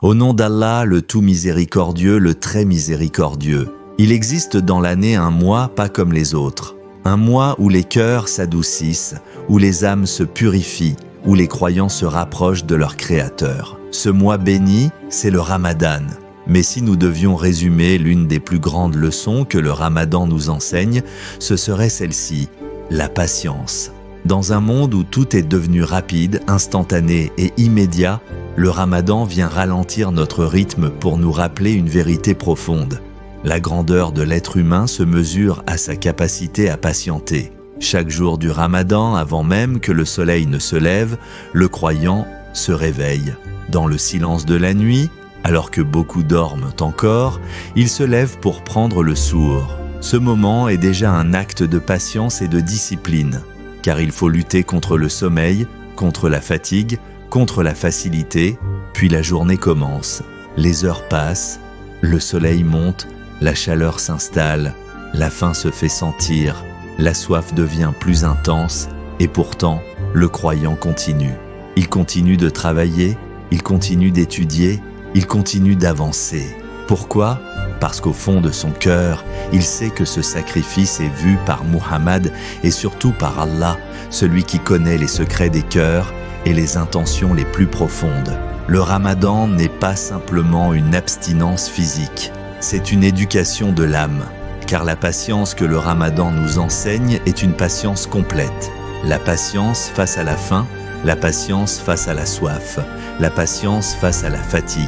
Au nom d'Allah, le tout miséricordieux, le très miséricordieux. Il existe dans l'année un mois pas comme les autres. Un mois où les cœurs s'adoucissent, où les âmes se purifient, où les croyants se rapprochent de leur Créateur. Ce mois béni, c'est le Ramadan. Mais si nous devions résumer l'une des plus grandes leçons que le Ramadan nous enseigne, ce serait celle-ci, la patience. Dans un monde où tout est devenu rapide, instantané et immédiat, le Ramadan vient ralentir notre rythme pour nous rappeler une vérité profonde. La grandeur de l'être humain se mesure à sa capacité à patienter. Chaque jour du Ramadan, avant même que le soleil ne se lève, le croyant se réveille. Dans le silence de la nuit, alors que beaucoup dorment encore, il se lève pour prendre le sourd. Ce moment est déjà un acte de patience et de discipline, car il faut lutter contre le sommeil, contre la fatigue, contre la facilité, puis la journée commence. Les heures passent, le soleil monte, la chaleur s'installe, la faim se fait sentir, la soif devient plus intense, et pourtant, le croyant continue. Il continue de travailler, il continue d'étudier, il continue d'avancer. Pourquoi ? Parce qu'au fond de son cœur, il sait que ce sacrifice est vu par Muhammad et surtout par Allah, celui qui connaît les secrets des cœurs et les intentions les plus profondes. Le Ramadan n'est pas simplement une abstinence physique, c'est une éducation de l'âme, car la patience que le Ramadan nous enseigne est une patience complète. La patience face à la faim, la patience face à la soif, la patience face à la fatigue,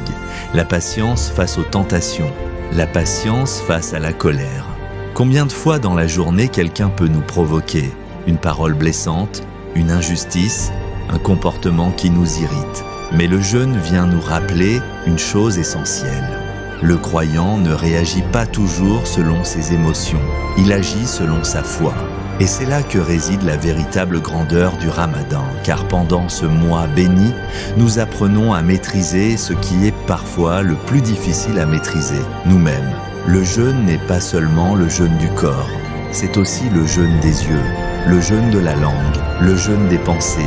la patience face aux tentations, la patience face à la colère. Combien de fois dans la journée quelqu'un peut nous provoquer ? Une parole blessante, une injustice, un comportement qui nous irrite. Mais le jeûne vient nous rappeler une chose essentielle. Le croyant ne réagit pas toujours selon ses émotions, il agit selon sa foi. Et c'est là que réside la véritable grandeur du Ramadan, car pendant ce mois béni, nous apprenons à maîtriser ce qui est parfois le plus difficile à maîtriser, nous-mêmes. Le jeûne n'est pas seulement le jeûne du corps, c'est aussi le jeûne des yeux, le jeûne de la langue, le jeûne des pensées,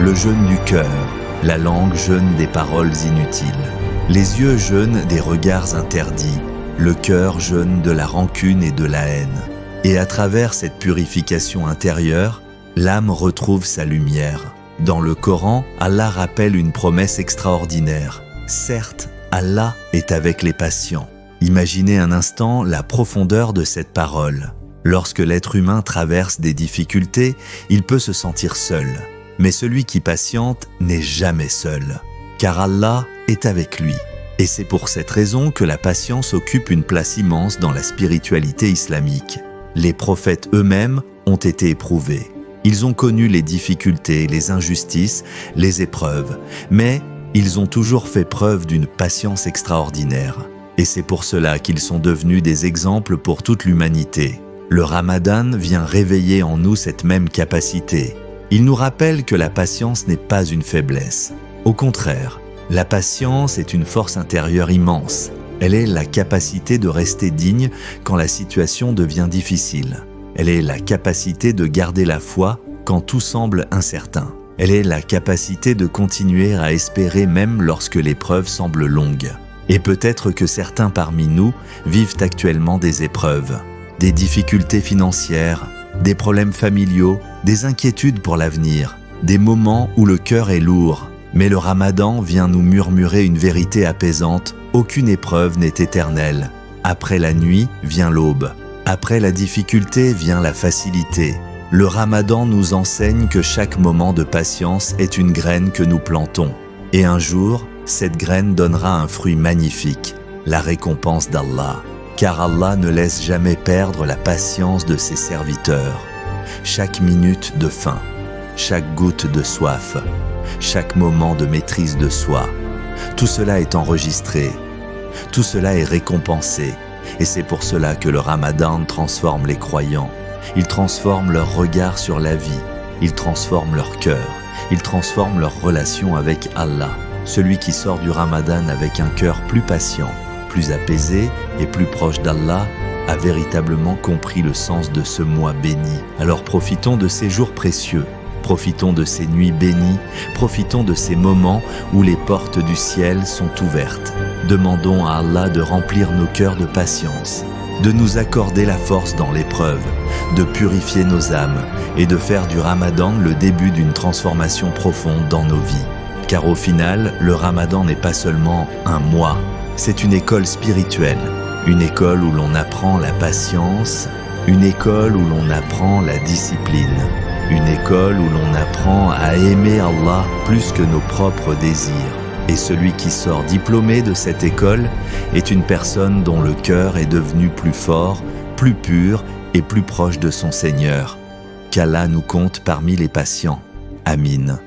le jeûne du cœur. La langue jeûne des paroles inutiles. Les yeux jeûnent des regards interdits. Le cœur jeûne de la rancune et de la haine. Et à travers cette purification intérieure, l'âme retrouve sa lumière. Dans le Coran, Allah rappelle une promesse extraordinaire. Certes, Allah est avec les patients. Imaginez un instant la profondeur de cette parole. Lorsque l'être humain traverse des difficultés, il peut se sentir seul. Mais celui qui patiente n'est jamais seul, car Allah est avec lui. Et c'est pour cette raison que la patience occupe une place immense dans la spiritualité islamique. Les prophètes eux-mêmes ont été éprouvés. Ils ont connu les difficultés, les injustices, les épreuves, mais ils ont toujours fait preuve d'une patience extraordinaire. Et c'est pour cela qu'ils sont devenus des exemples pour toute l'humanité. Le Ramadan vient réveiller en nous cette même capacité. Il nous rappelle que la patience n'est pas une faiblesse. Au contraire, la patience est une force intérieure immense. Elle est la capacité de rester digne quand la situation devient difficile. Elle est la capacité de garder la foi quand tout semble incertain. Elle est la capacité de continuer à espérer même lorsque l'épreuve semble longue. Et peut-être que certains parmi nous vivent actuellement des épreuves, des difficultés financières, des problèmes familiaux, des inquiétudes pour l'avenir, des moments où le cœur est lourd. Mais le Ramadan vient nous murmurer une vérité apaisante, aucune épreuve n'est éternelle. Après la nuit vient l'aube. Après la difficulté vient la facilité. Le Ramadan nous enseigne que chaque moment de patience est une graine que nous plantons. Et un jour, cette graine donnera un fruit magnifique, la récompense d'Allah. Car Allah ne laisse jamais perdre la patience de ses serviteurs. Chaque minute de faim, chaque goutte de soif, chaque moment de maîtrise de soi, tout cela est enregistré, tout cela est récompensé. Et c'est pour cela que le Ramadan transforme les croyants. Il transforme leur regard sur la vie, il transforme leur cœur, il transforme leur relation avec Allah. Celui qui sort du Ramadan avec un cœur plus patient, plus apaisé et plus proche d'Allah, a véritablement compris le sens de ce mois béni. Alors profitons de ces jours précieux Profitons de ces nuits bénies, profitons de ces moments où les portes du ciel sont ouvertes. Demandons à Allah de remplir nos cœurs de patience, de nous accorder la force dans l'épreuve, de purifier nos âmes et de faire du Ramadan le début d'une transformation profonde dans nos vies. Car au final, le Ramadan n'est pas seulement un mois, c'est une école spirituelle, une école où l'on apprend la patience, une école où l'on apprend la discipline, une école où l'on apprend à aimer Allah plus que nos propres désirs. Et celui qui sort diplômé de cette école est une personne dont le cœur est devenu plus fort, plus pur et plus proche de son Seigneur. Qu'Allah nous compte parmi les patients. Amin.